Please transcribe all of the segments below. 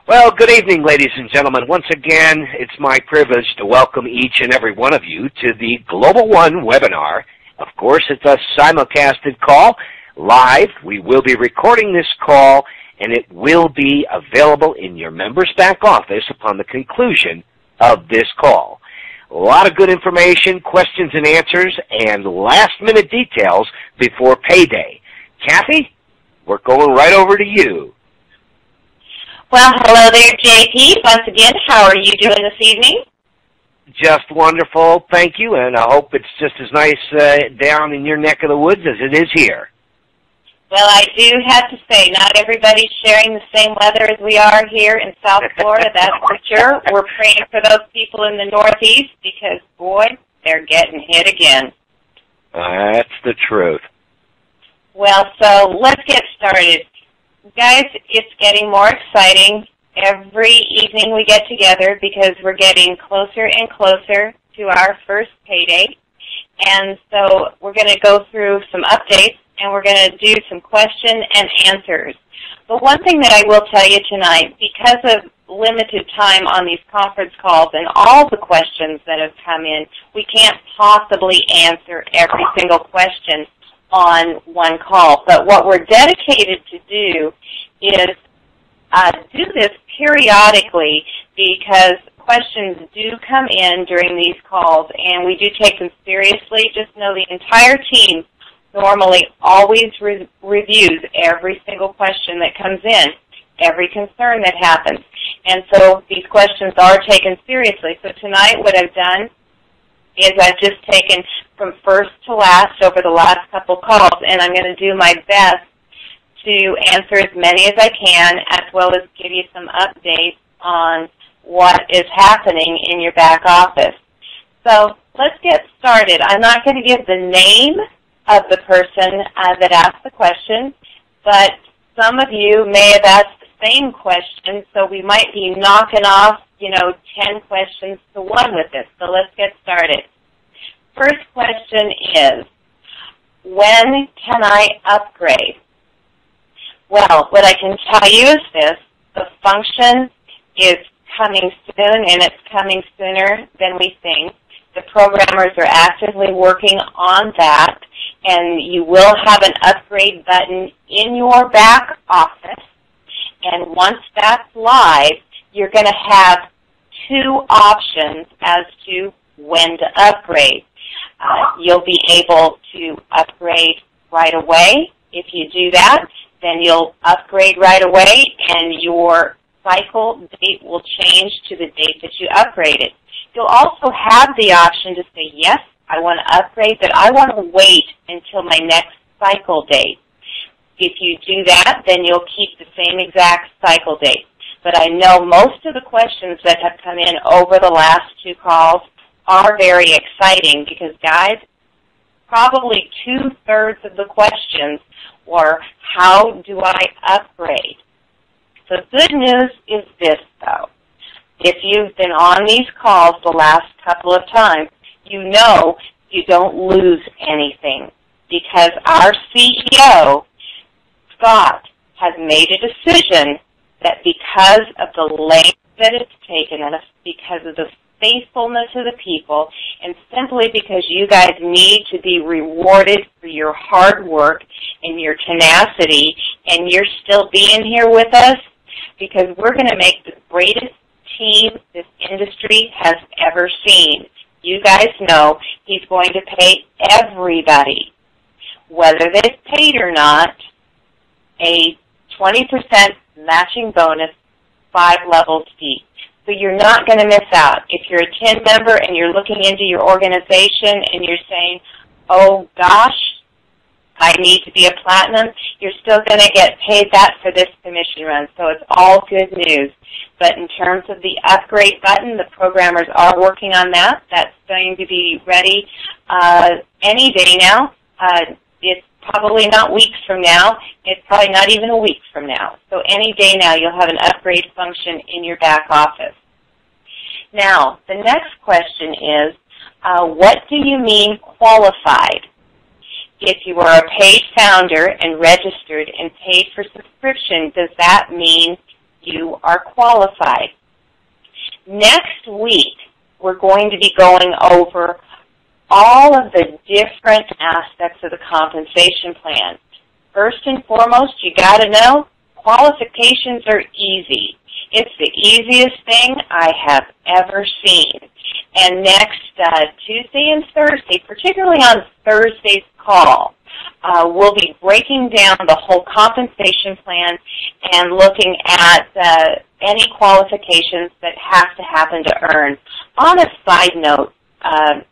Well, good evening, ladies and gentlemen. Once again, it's my privilege to welcome each and every one of you to the GlobalOne webinar. Of course, it's a simulcasted call, live. We will be recording this call, and it will be available in your member's back office upon the conclusion of this call. A lot of good information, questions and answers, and last-minute details before payday. Kathy, we're going right over to you. Well, hello there, JP. Once again, how are you doing this evening? Just wonderful, thank you, and I hope it's just as nice down in your neck of the woods as it is here. Well, I do have to say, not everybody's sharing the same weather as we are here in South Florida, that's for sure. We're praying for those people in the Northeast because, boy, they're getting hit again. That's the truth. Well, so let's get started. Guys, it's getting more exciting every evening we get together because we're getting closer and closer to our first payday. And so we're going to go through some updates and we're going to do some question and answers. But one thing that I will tell you tonight, because of limited time on these conference calls and all the questions that have come in, we can't possibly answer every single question on one call. But what we're dedicated to do is do this periodically because questions do come in during these calls, and we do take them seriously. Just know the entire team normally always reviews every single question that comes in, every concern that happens. And so these questions are taken seriously. So tonight what I've done is I've just taken from first to last over the last couple calls, and I'm going to do my best to answer as many as I can, as well as give you some updates on what is happening in your back office. So let's get started. I'm not going to give the name of the person that asked the question, but some of you may have asked the same question, so we might be knocking off 10 questions to one with this. So let's get started. First question is, when can I upgrade? Well, what I can tell you is this. The function is coming soon, and it's coming sooner than we think. The programmers are actively working on that, and you will have an upgrade button in your back office. And once that's live, you're going to have two options as to when to upgrade. You'll be able to upgrade right away. If you do that, then you'll upgrade right away, and your cycle date will change to the date that you upgraded. You'll also have the option to say, yes, I want to upgrade, but I want to wait until my next cycle date. If you do that, then you'll keep the same exact cycle date. But I know most of the questions that have come in over the last two calls are very exciting because, guys, probably 2/3 of the questions were, how do I upgrade? The good news is this, though. If you've been on these calls the last couple of times, you know you don't lose anything because our CEO, Scott, has made a decision that because of the length that it's taken and because of the faithfulness of the people, and simply because you guys need to be rewarded for your hard work and your tenacity, and you're still being here with us, because we're going to make the greatest team this industry has ever seen. You guys know he's going to pay everybody, whether they've paid or not, a 20% matching bonus, 5 levels deep. So you're not going to miss out. If you're a 10 member and you're looking into your organization and you're saying, oh gosh, I need to be a platinum, you're still going to get paid that for this commission run. So it's all good news. But in terms of the upgrade button, the programmers are working on that. That's going to be ready any day now. It's probably not weeks from now. It's probably not even a week from now. So any day now you'll have an upgrade function in your back office. Now, the next question is, what do you mean qualified? If you are a paid founder and registered and paid for subscription, does that mean you are qualified. Next week, we're going to be going over all of the different aspects of the compensation plan. First and foremost, you got to know qualifications are easy. It's the easiest thing I have ever seen. And next Tuesday and Thursday, particularly on Thursday's call, we'll be breaking down the whole compensation plan and looking at any qualifications that have to happen to earn. On a side note,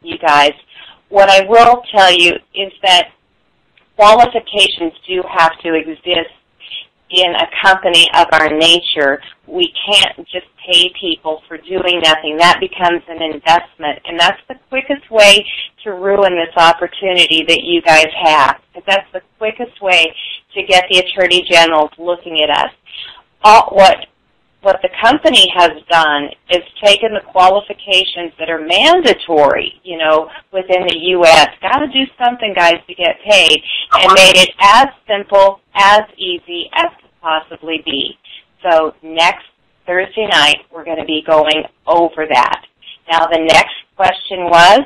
you guys, what I will tell you is that qualifications do have to exist in a company of our nature. We can't just pay people for doing nothing. That becomes an investment, and that's the quickest way to ruin this opportunity that you guys have, because that's the quickest way to get the Attorney Generals looking at us. What the company has done is taken the qualifications that are mandatory, within the U.S. Got to do something, guys, to get paid, and made it as simple, as easy as could possibly be. So next Thursday night, we're going to be going over that. Now, the next question was,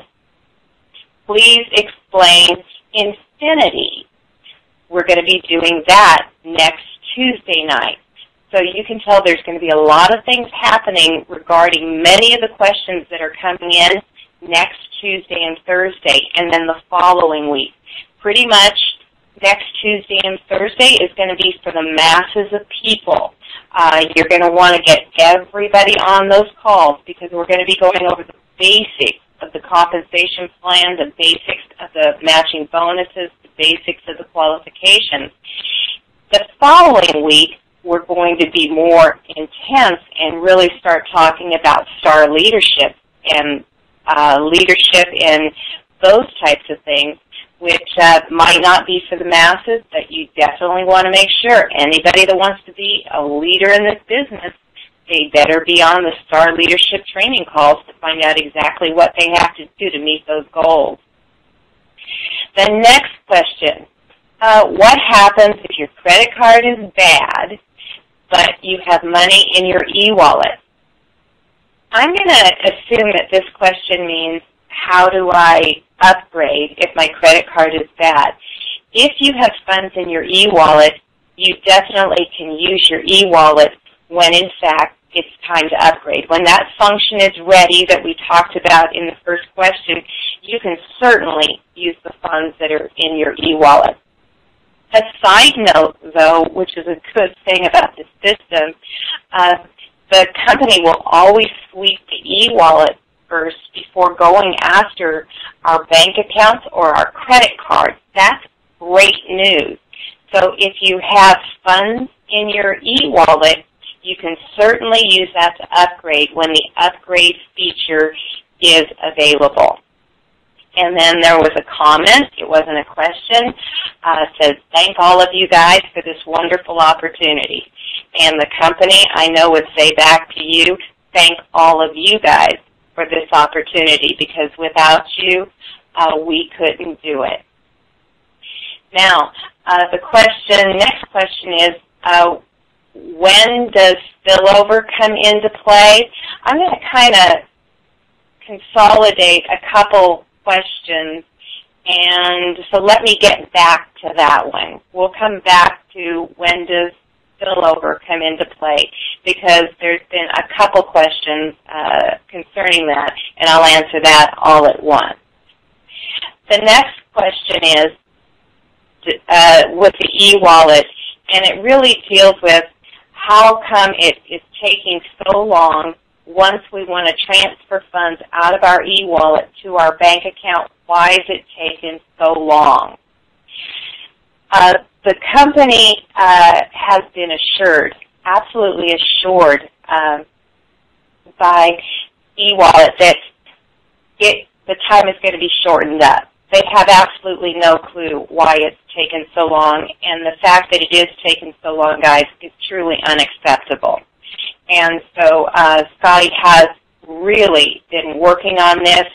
please explain infinity. We're going to be doing that next Tuesday night. So you can tell there's going to be a lot of things happening regarding many of the questions that are coming in next Tuesday and Thursday, and then the following week. Pretty much next Tuesday and Thursday is going to be for the masses of people. You're going to want to get everybody on those calls, because we're going to be going over the basics of the compensation plan, the basics of the matching bonuses, the basics of the qualifications. The following week, we're going to be more intense and really start talking about star leadership and leadership and those types of things, which might not be for the masses, but you definitely want to make sure anybody that wants to be a leader in this business, they better be on the star leadership training calls to find out exactly what they have to do to meet those goals. The next question, what happens if your credit card is bad, but you have money in your e-wallet? I'm going to assume that this question means, how do I upgrade if my credit card is bad? If you have funds in your e-wallet, you definitely can use your e-wallet when, in fact, it's time to upgrade. When that function is ready that we talked about in the first question, you can certainly use the funds that are in your e-wallet. A side note, though, which is a good thing about this system, the company will always sweep the e-wallet first before going after our bank accounts or our credit cards. That's great news. So if you have funds in your e-wallet, you can certainly use that to upgrade when the upgrade feature is available. And then there was a comment, it wasn't a question, says, thank all of you guys for this wonderful opportunity. And the company, I know, would say back to you, thank all of you guys for this opportunity, because without you, we couldn't do it. Now, next question is, when does spillover come into play? I'm going to kind of consolidate a couple questions, and so let me get back to that one. We'll come back to when does spillover come into play, because there's been a couple questions concerning that, and I'll answer that all at once. The next question is with the e-wallet, and it really deals with how come it is taking so long once we want to transfer funds out of our e-wallet to our bank account. Why is it taking so long? The company has been assured, absolutely assured by e-wallet that the time is going to be shortened up. They have absolutely no clue why it's taken so long, and the fact that it is taking so long, guys, is truly unacceptable. And so Scotty has really been working on this,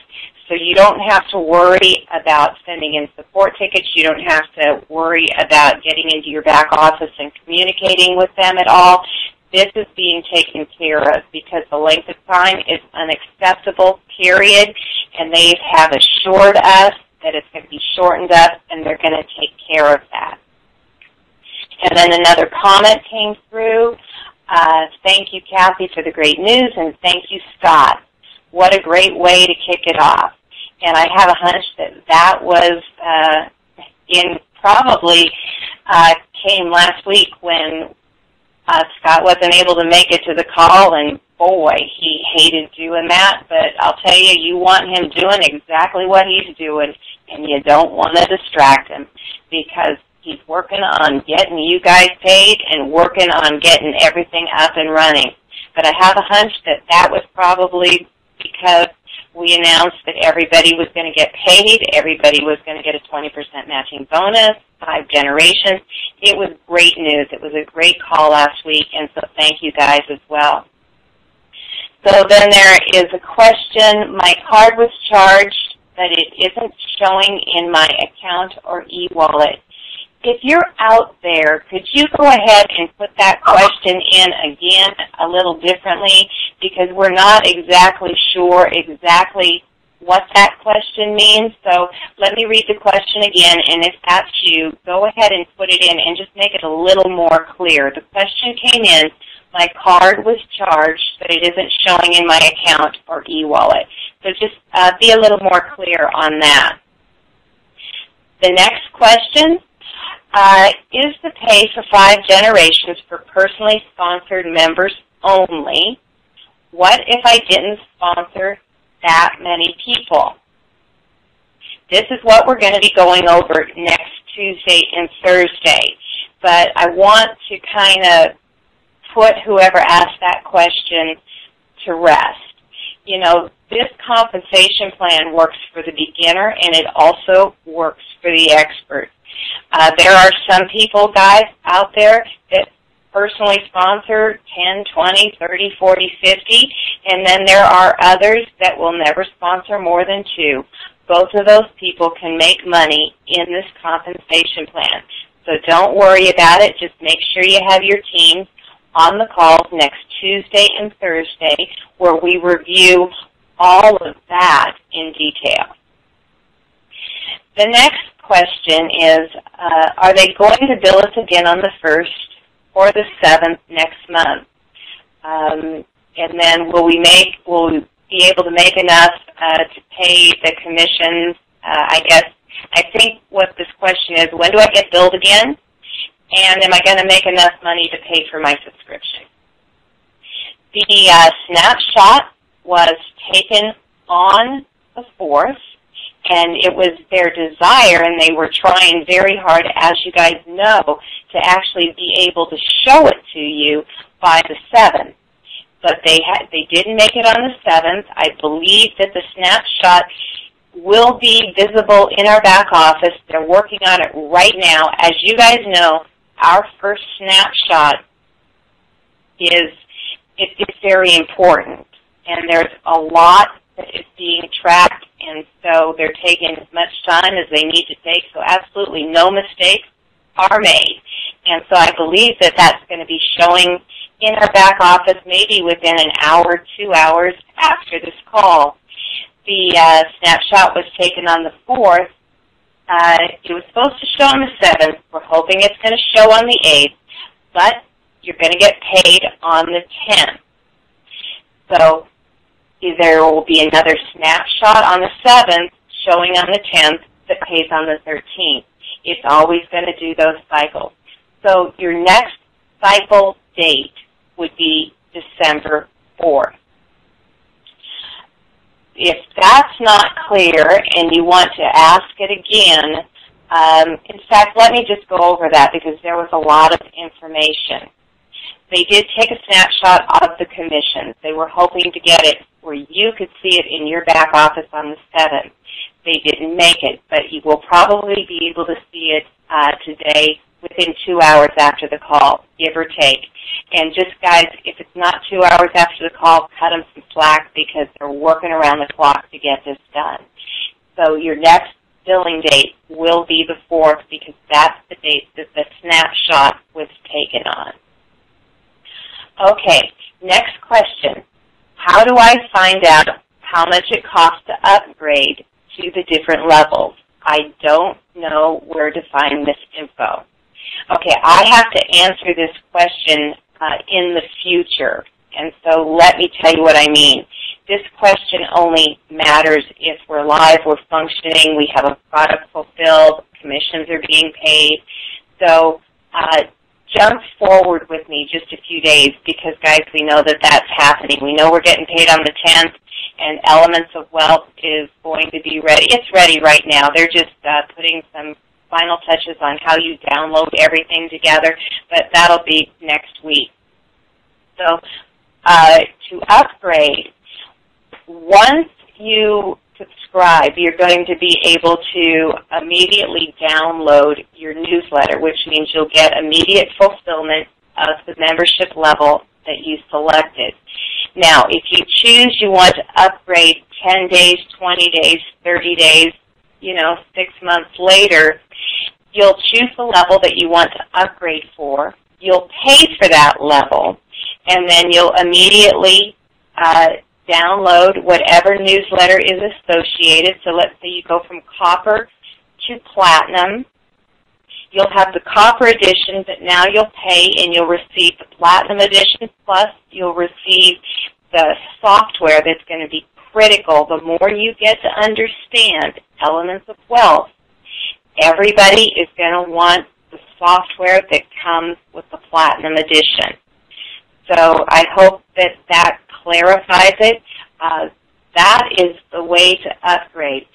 so you don't have to worry about sending in support tickets. You don't have to worry about getting into your back office and communicating with them at all. this is being taken care of because the length of time is unacceptable, period, and they have assured us that it's going to be shortened up, and they're going to take care of that. And then another comment came through. Thank you, Kathy, for the great news, and thank you, Scott. What a great way to kick it off. And I have a hunch that that was came last week when Scott wasn't able to make it to the call, and boy, he hated doing that. But I'll tell you, you want him doing exactly what he's doing, and you don't want to distract him because he's working on getting you guys paid and working on getting everything up and running. But I have a hunch that that was probably because we announced that everybody was going to get paid, everybody was going to get a 20% matching bonus, 5 generations. It was great news. It was a great call last week, and so thank you guys as well. So then there is a question. My card was charged, but it isn't showing in my account or e-wallet. If you're out there, could you go ahead and put that question in again a little differently, because we're not exactly sure exactly what that question means. So let me read the question again, and if that's you, go ahead and put it in and just make it a little more clear. The question came in, my card was charged, but it isn't showing in my account or e-wallet. So just be a little more clear on that. The next question. Is the pay for 5 generations for personally sponsored members only? What if I didn't sponsor that many people? This is what we're going to be going over next Tuesday and Thursday. But I want to kind of put whoever asked that question to rest. You know, this compensation plan works for the beginner, and it also works for the expert. There are some people, guys, out there that personally sponsor 10, 20, 30, 40, 50, and then there are others that will never sponsor more than 2. Both of those people can make money in this compensation plan. So don't worry about it. Just make sure you have your team on the calls next Tuesday and Thursday where we review all of that in detail. The next question is, are they going to bill us again on the 1st or the 7th next month? And then will we be able to make enough to pay the commissions? I think what this question is, when do I get billed again? And am I going to make enough money to pay for my subscription? The snapshot was taken on the 4th. And it was their desire, and they were trying very hard, as you guys know, to actually be able to show it to you by the 7th. But they didn't make it on the 7th. I believe that the snapshot will be visible in our back office. They're working on it right now. As you guys know, our first snapshot is very important, and there's a lot that is being tracked, and so they're taking as much time as they need to take, so absolutely no mistakes are made. And so I believe that that's going to be showing in our back office maybe within an hour, 2 hours after this call. The snapshot was taken on the 4th. It was supposed to show on the 7th. We're hoping it's going to show on the 8th, but you're going to get paid on the 10th. So there will be another snapshot on the 7th showing on the 10th that pays on the 13th. It's always going to do those cycles. So your next cycle date would be December 4th. If that's not clear and you want to ask it again, in fact, let me just go over that because there was a lot of information. They did take a snapshot of the commissions. They were hoping to get it where you could see it in your back office on the 7th. They didn't make it, but you will probably be able to see it today within 2 hours after the call, give or take. And just, guys, if it's not 2 hours after the call, cut them some slack because they're working around the clock to get this done. So your next billing date will be the 4th because that's the date that the snapshot was taken on. Okay, next question. How do I find out how much it costs to upgrade to the different levels? I don't know where to find this info. Okay, I have to answer this question in the future, and so let me tell you what I mean. This question only matters if we're live, we're functioning, we have a product fulfilled, commissions are being paid. So jump forward with me just a few days because, guys, we know that that's happening. We know we're getting paid on the 10th, and Elements of Wealth is going to be ready. It's ready right now. They're just putting some final touches on how you download everything together, but that'll be next week. So to upgrade, once you subscribe, you're going to be able to immediately download your newsletter, which means you'll get immediate fulfillment of the membership level that you selected. Now, if you choose you want to upgrade 10 days, 20 days, 30 days, 6 months later, you'll choose the level that you want to upgrade for. You'll pay for that level, and then you'll immediately download whatever newsletter is associated. So let's say you go from copper to platinum. You'll have the copper edition, but now you'll pay and you'll receive the platinum edition, plus you'll receive the software that's going to be critical. The more you get to understand Elements of Wealth, everybody is going to want the software that comes with the platinum edition. So I hope that that clarifies it. That is the way to upgrade.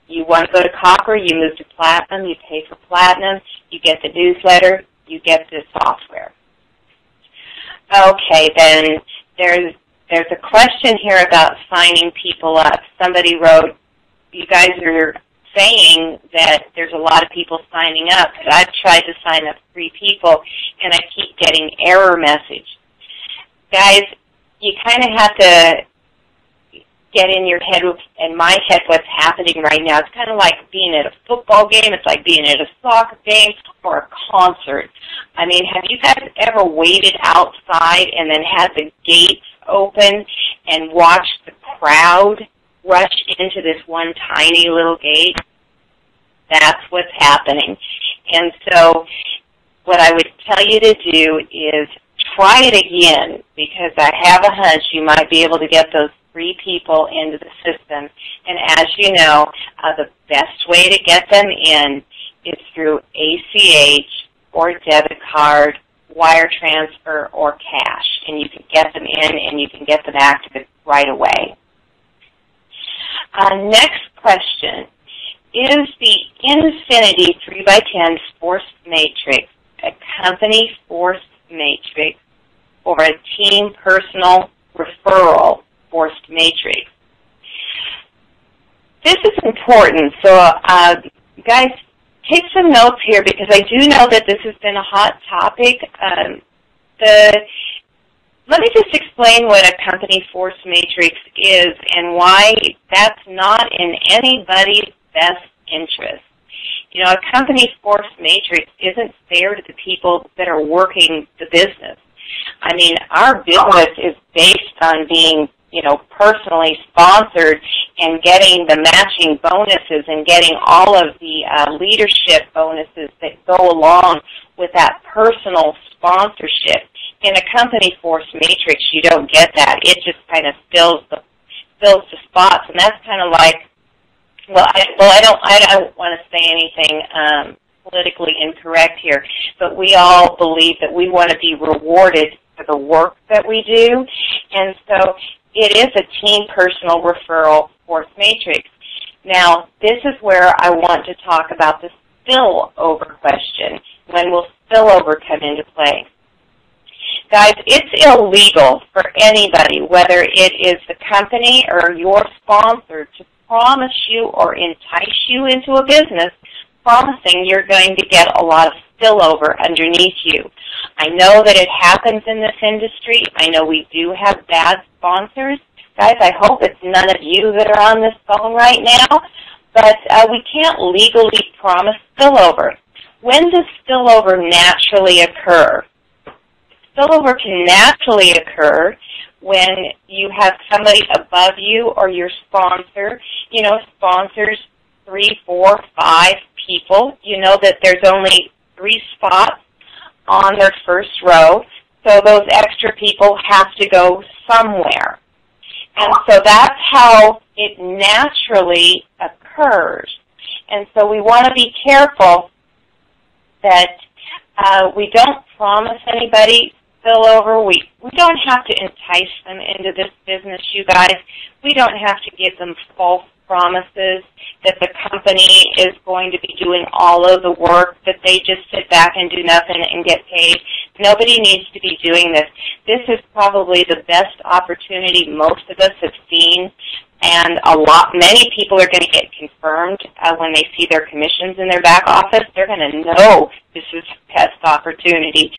You want to go to copper, you move to platinum, you pay for platinum, you get the newsletter, you get the software. Okay, then there's a question here about signing people up. Somebody wrote, you guys are saying that there's a lot of people signing up, but I've tried to sign up 3 people, and I keep getting error message. Guys, you kind of have to get in your head, in my head, what's happening right now. It's kind of like being at a football game. It's like being at a soccer game or a concert. I mean, have you guys ever waited outside and then had the gates open and watched the crowd rush into this one tiny little gate? That's what's happening. And so what I would tell you to do is try it again, because I have a hunch you might be able to get those 3 people into the system. And as you know, the best way to get them in is through ACH or debit card, wire transfer, or cash. And you can get them in and you can get them active right away. Next question. Is the Infinity 3x10 Force Matrix a company force matrix or a team personal referral forced matrix? This is important, so guys, take some notes here because I do know that this has been a hot topic. Let me just explain what a company force matrix is and why that's not in anybody's best interest. You know, a company force matrix isn't fair to the people that are working the business. I mean, our business is based on being, personally sponsored and getting the matching bonuses and getting all of the leadership bonuses that go along with that personal sponsorship. In a company force matrix, you don't get that. It just kind of fills the spots, and that's kind of like, I don't want to say anything politically incorrect here, but we all believe that we want to be rewarded for the work that we do, and so it is a team personal referral force matrix. Now, this is where I want to talk about the spillover question. When will spillover come into play? Guys, it's illegal for anybody, whether it is the company or your sponsor, to promise you or entice you into a business promising you're going to get a lot of spillover underneath you. I know that it happens in this industry. I know we do have bad sponsors. Guys, I hope it's none of you that are on this phone right now, but we can't legally promise spillover. When does spillover naturally occur? spillover can naturally occur when you have somebody above you or your sponsor. You know, sponsors 3, 4, 5 people. You know that there's only 3 spots on their first row, so those extra people have to go somewhere. And so that's how it naturally occurs. And so we want to be careful that we don't promise anybody spillover. We don't have to entice them into this business, you guys. We don't have to give them false promises that the company is going to be doing all of the work, that they just sit back and do nothing and get paid. Nobody needs to be doing this. This is probably the best opportunity most of us have seen, and many people are going to get confirmed when they see their commissions in their back office. They're going to know this is the best opportunity.